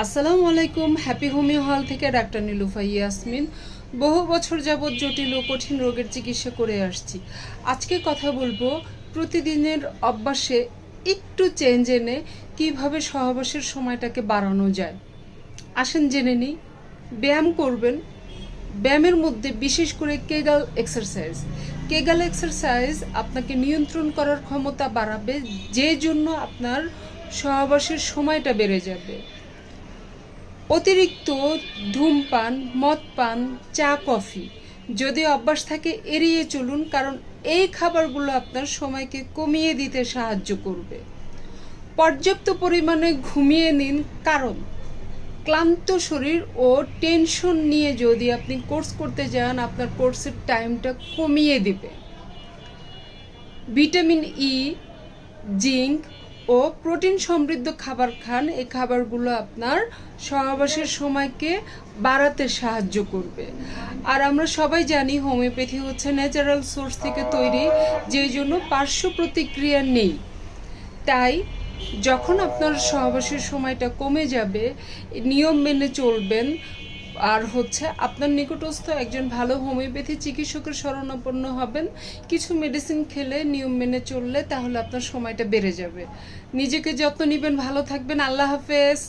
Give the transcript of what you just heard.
আসসালামু আলাইকুম। Happy homeo হল থেকে ডাক্তার নীলুফা ইয়াসমিন। বহু বছর যাবৎ জটিল ও কঠিন রোগের চিকিৎসা করে আসছি। আজকে কথা বলবো প্রতিদিনের অভ্যাসে একটু চেঞ্জ এনে কীভাবে সহবাসের সময়টাকে বাড়ানো যায়। আসেন জেনে নিই। ব্যায়াম করবেন। ব্যায়ামের মধ্যে বিশেষ করে কেগাল এক্সারসাইজ। কেগাল এক্সারসাইজ আপনাকে নিয়ন্ত্রণ করার ক্ষমতা বাড়াবে, যে জন্য আপনার সহবাসের সময়টা বেড়ে যাবে। অতিরিক্ত ধূমপান, মদ পান, চা, কফি যদি অভ্যাস থাকে এড়িয়ে চলুন, কারণ এই খাবারগুলো আপনার সময়কে কমিয়ে দিতে সাহায্য করবে। পর্যাপ্ত পরিমাণে ঘুমিয়ে নিন, কারণ ক্লান্ত শরীর ও টেনশন নিয়ে যদি আপনি কোর্স করতে যান, আপনার কোর্সের টাইমটা কমিয়ে দিবে। ভিটামিন ই, জিঙ্ক ও প্রোটিন সমৃদ্ধ খাবার খান। এই খাবারগুলো আপনার সহবাসের সময়কে বাড়াতে সাহায্য করবে। আর আমরা সবাই জানি হোমিওপ্যাথি হচ্ছে ন্যাচারাল সোর্স থেকে তৈরি, যেই জন্য পার্শ্ব প্রতিক্রিয়া নেই। তাই যখন আপনার সহবাসের সময়টা কমে যাবে, নিয়ম মেনে চলবেন। আর আপনার নিকটস্থ একজন ভালো হোমিওপ্যাথি চিকিৎসকের শরণাপন্ন হবেন। কিছু মেডিসিন খেলে, নিয়ম মেনে চললে, তাহলে আপনার সময়টা বেড়ে যাবে। নিজেকে যত্ন নেবেন, ভালো থাকবেন। আল্লাহ হাফেজ।